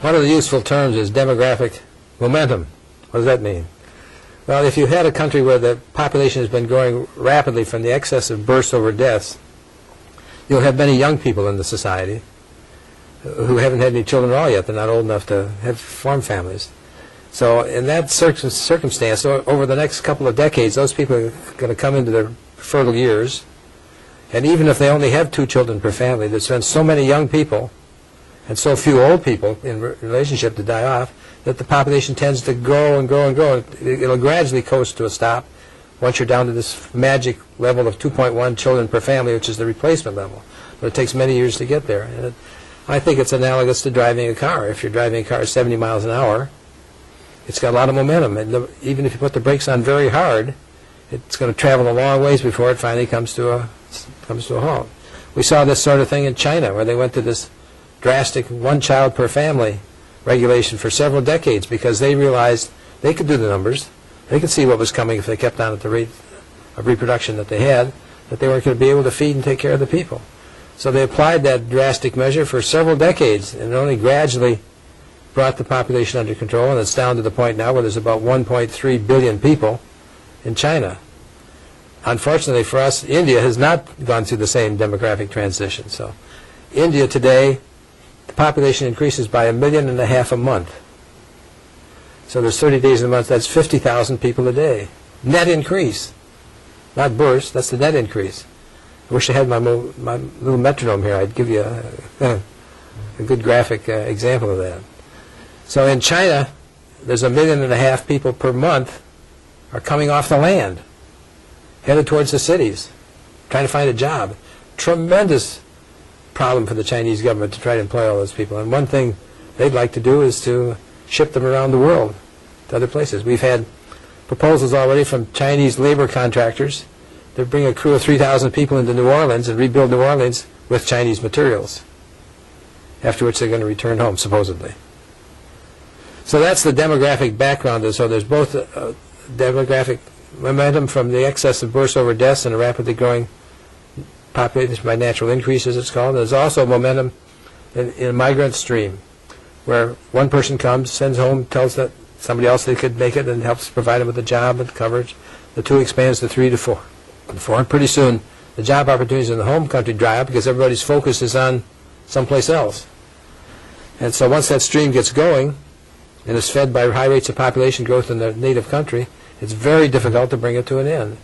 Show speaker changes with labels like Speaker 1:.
Speaker 1: One of the useful terms is demographic momentum. What does that mean? Well, if you had a country where the population has been growing rapidly from the excess of births over deaths, you'll have many young people in the society who haven't had any children at all yet. They're not old enough to have form families. So in that circumstance, over the next couple of decades, those people are going to come into their fertile years. And even if they only have 2 children per family, there's been so many young people and so few old people in relationship to die off that the population tends to grow and grow and grow. It'll gradually coast to a stop once you're down to this magic level of 2.1 children per family, which is the replacement level. But it takes many years to get there. And I think it's analogous to driving a car. If you're driving a car at 70 miles an hour, it's got a lot of momentum. And even if you put the brakes on very hard, it's going to travel a long ways before it finally comes to a halt. We saw this sort of thing in China, where they went to this drastic 1 child per family regulation for several decades because they realized they could do the numbers. They could see what was coming if they kept on at the rate of reproduction that they had, that they weren't going to be able to feed and take care of the people. So they applied that drastic measure for several decades, and it only gradually brought the population under control, and it's down to the point now where there's about 1.3 billion people in China. Unfortunately for us, India has not gone through the same demographic transition. So India today, the population increases by 1.5 million a month. So there's 30 days in a month, that's 50,000 people a day. Net increase. Not burst, that's the net increase. I wish I had my little metronome here. I'd give you a good graphic example of that. So in China, there's 1.5 million people per month are coming off the land, headed towards the cities, trying to find a job. Tremendous problem for the Chinese government to try to employ all those people. And one thing they'd like to do is to ship them around the world to other places. We've had proposals already from Chinese labor contractors to bring a crew of 3,000 people into New Orleans and rebuild New Orleans with Chinese materials, after which they're going to return home, supposedly. So that's the demographic background. So there's both demographic momentum from the excess of births over deaths and a rapidly growing population by natural increase, as it's called. There's also momentum in a migrant stream, where one person comes, sends home, tells that somebody else they could make it, and helps provide them with a job and coverage. The 2 expands to 3 to 4. And pretty soon, the job opportunities in the home country dry up because everybody's focus is on someplace else. And so once that stream gets going and is fed by high rates of population growth in the native country, it's very difficult to bring it to an end.